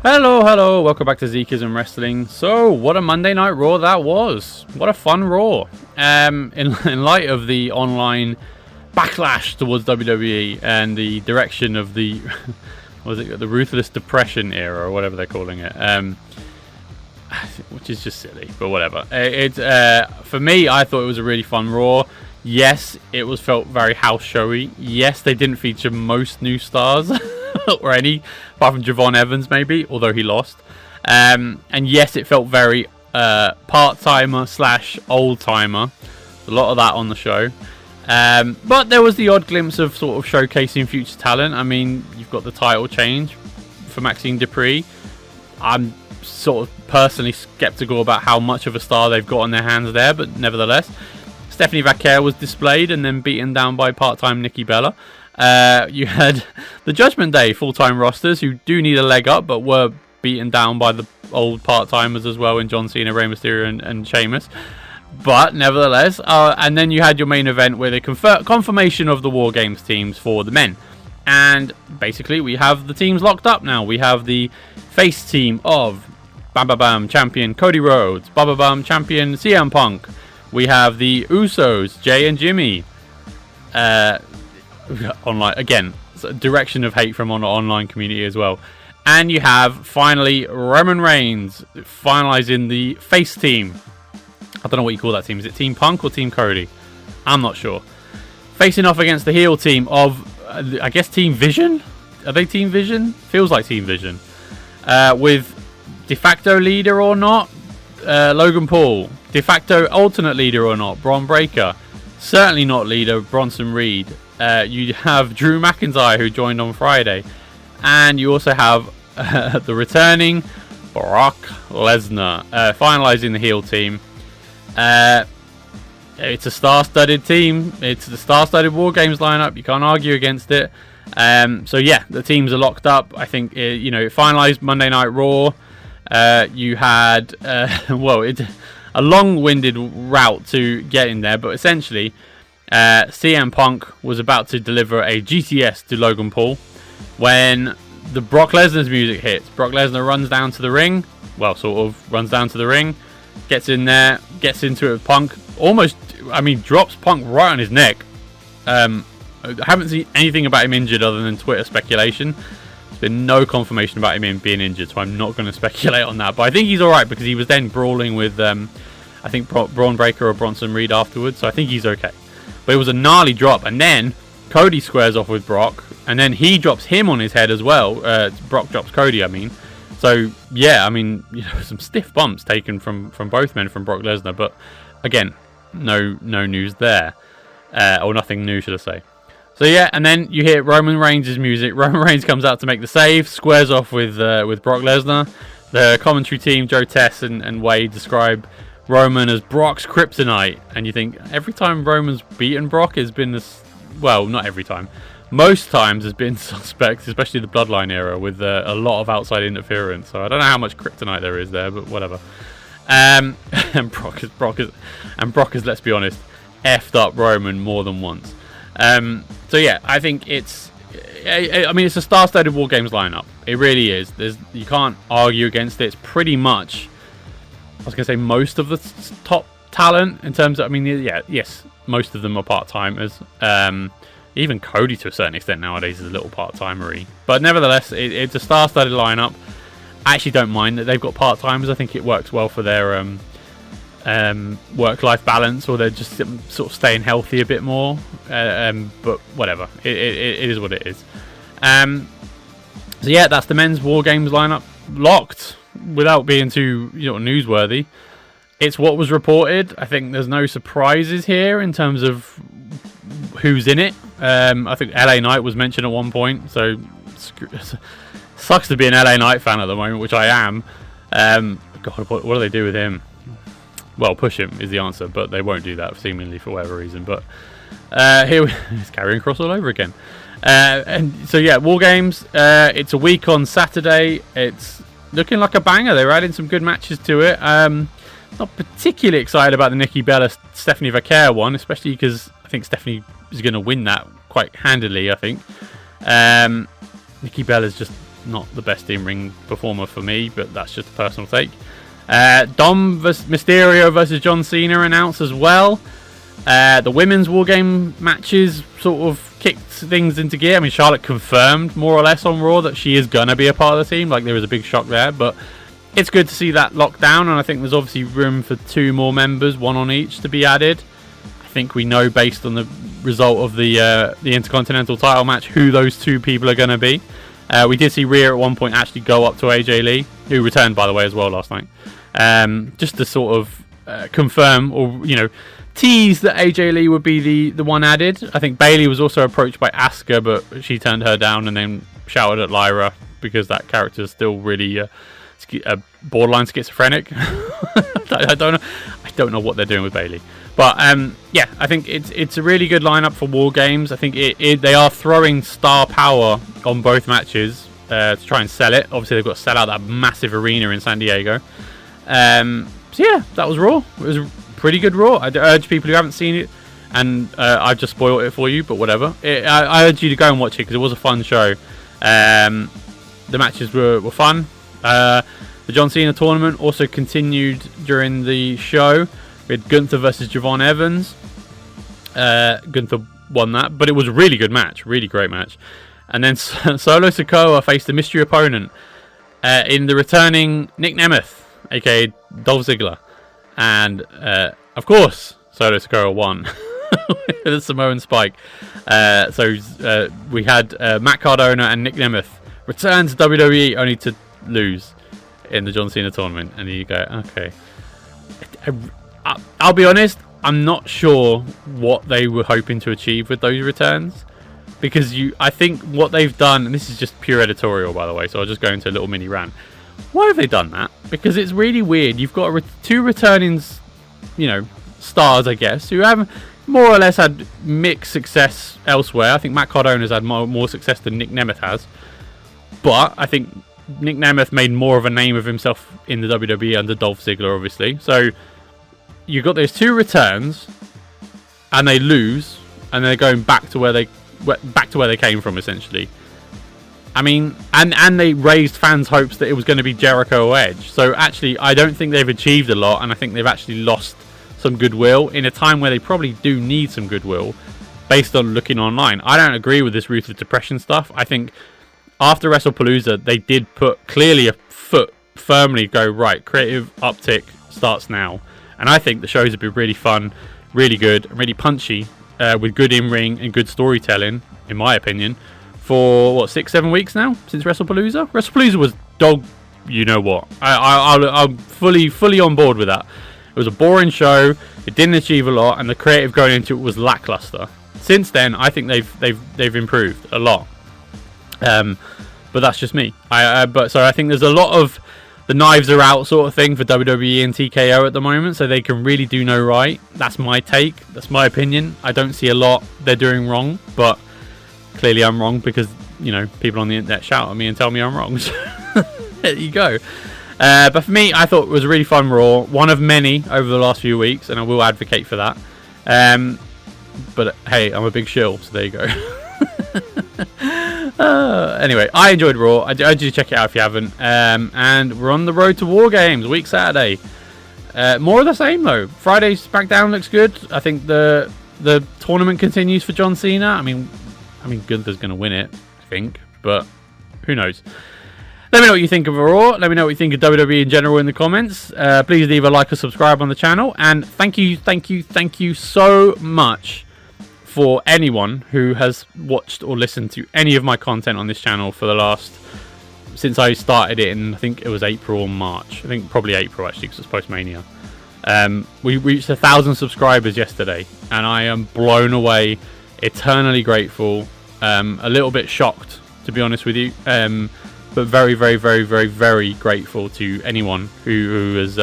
Hello, welcome back to Zekism Wrestling. So, what a Monday Night Raw that was. What a fun Raw. In light of the online backlash towards WWE and the direction of the, the Ruthless Depression era, or whatever they're calling it, which is just silly, but whatever. For me, I thought it was a really fun Raw. Yes, it felt very house showy. Yes, they didn't feature most new stars. Or any, apart from Javon Evans maybe, although he lost. And yes, it felt very part-timer / old-timer. A lot of that on the show. But there was the odd glimpse of sort of showcasing future talent. I mean, you've got the title change for Maxine Dupree. I'm sort of personally skeptical about how much of a star they've got on their hands there, but nevertheless. Stephanie Vaquer was displayed and then beaten down by part-time Nikki Bella. You had the Judgment Day full-time rosters who do need a leg up, but were beaten down by the old part-timers as well in John Cena, Rey Mysterio and Sheamus. But nevertheless, and then you had your main event with a confirmation of the WarGames teams for the men. And basically we have the teams locked up now. We have the face team of Bam Bam Bam champion Cody Rhodes, Bam Bam Bam champion CM Punk. We have the Usos, Jay and Jimmy. Online again, direction of hate from the online community as well. And you have finally Roman Reigns finalizing the face team. I don't know what you call that team. Is it Team Punk or Team Cody? I'm not sure. Facing off against the heel team of I guess Team Vision. Are they Team Vision? Feels like Team Vision. With de facto leader or not, Logan Paul. De facto alternate leader or not, Braun Breaker. Certainly not leader, Bronson Reed. You have Drew McIntyre, who joined on Friday. And you also have the returning Brock Lesnar, finalizing the heel team. It's a star-studded team. It's the star-studded WarGames lineup. You can't argue against it. So yeah, the teams are locked up. I think it finalized Monday Night Raw. You had a long-winded route to get in there, but essentially CM Punk was about to deliver a GTS to Logan Paul when the Brock Lesnar's music hits. Brock Lesnar runs down to the ring, runs down to the ring, gets in there, gets into it with Punk, drops Punk right on his neck. I haven't seen anything about him injured other than Twitter speculation. There's been no confirmation about him being injured, so I'm not going to speculate on that. But I think he's alright because he was then brawling with, I think, Braun Breaker or Bronson Reed afterwards, so I think he's okay. But it was a gnarly drop, and then Cody squares off with Brock, and then he drops him on his head as well. Brock drops Cody, I mean. So, yeah, some stiff bumps taken from both men from Brock Lesnar, but again, no news there. Or nothing new, should I say. So yeah, and then you hear Roman Reigns' music. Roman Reigns comes out to make the save, squares off with Brock Lesnar. The commentary team, Joe Tess and Wade, describe Roman as Brock's kryptonite. And you think, every time Roman's beaten Brock has been this... Well, not every time. Most times has been suspect, especially the Bloodline era, with a lot of outside interference. So I don't know how much kryptonite there is there, but whatever. And Brock has, let's be honest, effed up Roman more than once. So yeah, I think it's a star-studded WarGames lineup. It really is. You can't argue against it. It's pretty much, I was going to say, most of the top talent in terms of, yes, most of them are part-timers. Even Cody to a certain extent nowadays is a little part-timery. But nevertheless, it's a star-studded lineup. I actually don't mind that they've got part-timers. I think it works well for their work-life balance, or they're just sort of staying healthy a bit more. But whatever, it is what it is. So yeah, that's the men's WarGames lineup locked without being too newsworthy. It's what was reported. I think there's no surprises here in terms of who's in it. I think LA Knight was mentioned at one point, so sucks to be an LA Knight fan at the moment, which I am. God, what do they do with him? Well, push him is the answer, but they won't do that seemingly for whatever reason. But here he's carrying cross all over again. And so yeah, WarGames. It's a week on Saturday. It's looking like a banger. They're adding some good matches to it. Not particularly excited about the Nikki Bella Stephanie Vaquer one, especially because I think Stephanie is going to win that quite handily. I think Nikki Bella's just not the best in-ring performer for me, but that's just a personal take. Dom Mysterio versus John Cena announced as well. The women's WarGame matches sort of kicked things into gear. I mean, Charlotte confirmed more or less on Raw that she is going to be a part of the team. Like, there was a big shock there, but it's good to see that locked down, and I think there's obviously room for 2 more members, 1 on each, to be added. I think we know, based on the result of the Intercontinental title match, who those 2 people are going to be. We did see Rhea at one point actually go up to AJ Lee, who returned, by the way, as well last night. Just to sort of confirm, or, you know, tease that AJ Lee would be the one added. I think Bayley was also approached by Asuka, but she turned her down and then shouted at Lyra because that character is still really borderline schizophrenic. I don't know what they're doing with Bayley, but yeah, I think it's a really good lineup for WarGames. I think they are throwing star power on both matches to try and sell it. Obviously, they've got to sell out that massive arena in San Diego. So yeah, that was Raw. It was a pretty good Raw. I'd urge people who haven't seen it, and I've just spoiled it for you, but whatever. I urge you to go and watch it because it was a fun show. The matches were fun. The John Cena tournament also continued during the show. We had Gunther versus Javon Evans. Gunther won that, but it was a really good match, really great match. And then Solo Sikoa faced a mystery opponent in the returning Nick Nemeth, aka Dolph Ziggler. And of course, Solo Sikoa won with a Samoan spike. So we had Matt Cardona and Nick Nemeth return to WWE only to lose in the John Cena tournament. And you go, okay. I'll be honest, I'm not sure what they were hoping to achieve with those returns, because I think what they've done, and this is just pure editorial, by the way, so I'll just go into a little mini rant. Why have they done that? Because it's really weird. You've got 2 returning, you know, stars, I guess, who have more or less had mixed success elsewhere. I think Matt Cardona's had more success than Nick Nemeth has, but I think Nick Nemeth made more of a name of himself in the WWE under Dolph Ziggler, obviously. So you've got those 2 returns, and they lose, and they're going back to where they came from, essentially. I mean, and they raised fans' hopes that it was going to be Jericho or Edge. So actually, I don't think they've achieved a lot, and I think they've actually lost some goodwill in a time where they probably do need some goodwill, based on looking online. I don't agree with this Ruthless Depression stuff. I think after WrestlePalooza, they did put clearly a foot firmly go, right, creative uptick starts now. And I think the shows have been really fun, really good, really punchy, with good in-ring and good storytelling, in my opinion, for, 6-7 weeks now, since WrestlePalooza? WrestlePalooza was dog, you know what. I'm fully on board with that. It was a boring show, it didn't achieve a lot, and the creative going into it was lackluster. Since then, I think they've improved a lot. But that's just me. So I think there's a lot of the knives are out sort of thing for WWE and TKO at the moment, so they can really do no right. That's my take. That's my opinion. I don't see a lot they're doing wrong, but clearly I'm wrong because, you know, people on the internet shout at me and tell me I'm wrong. So there you go. But for me, I thought it was a really fun Raw. One of many over the last few weeks, and I will advocate for that. But hey, I'm a big shill, so there you go. Anyway, I enjoyed Raw. I urge you to check it out if you haven't. And we're on the road to WarGames, week Saturday. More of the same though. Friday's SmackDown looks good. I think the tournament continues for John Cena. I mean Gunther's going to win it, I think, but who knows. Let me know what you think of Raw. Let me know what you think of WWE in general in the comments. Please leave a like or subscribe on the channel. And thank you so much for anyone who has watched or listened to any of my content on this channel for the since I started it in, I think it was April or March. I think probably April actually, because it's post-Mania. We reached 1,000 subscribers yesterday, and I am blown away, eternally grateful, a little bit shocked, to be honest with you, but very, very, very, very, very grateful to anyone who has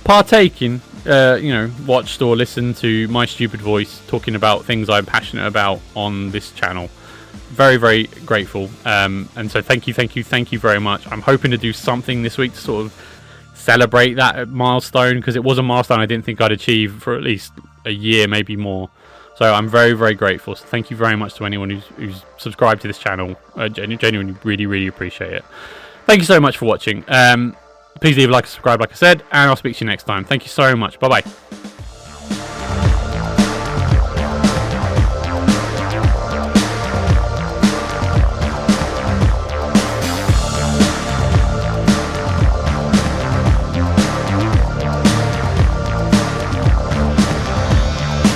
partaken, watched or listened to my stupid voice talking about things I'm passionate about on this channel. Very, very grateful. And so thank you very much. I'm hoping to do something this week to sort of celebrate that milestone, because it was a milestone I didn't think I'd achieve for at least a year, maybe more. So I'm very, very grateful. So thank you very much to anyone who's subscribed to this channel. I genuinely really, really appreciate it. Thank you so much for watching. Please leave a like and subscribe, like I said, and I'll speak to you next time. Thank you so much. Bye-bye.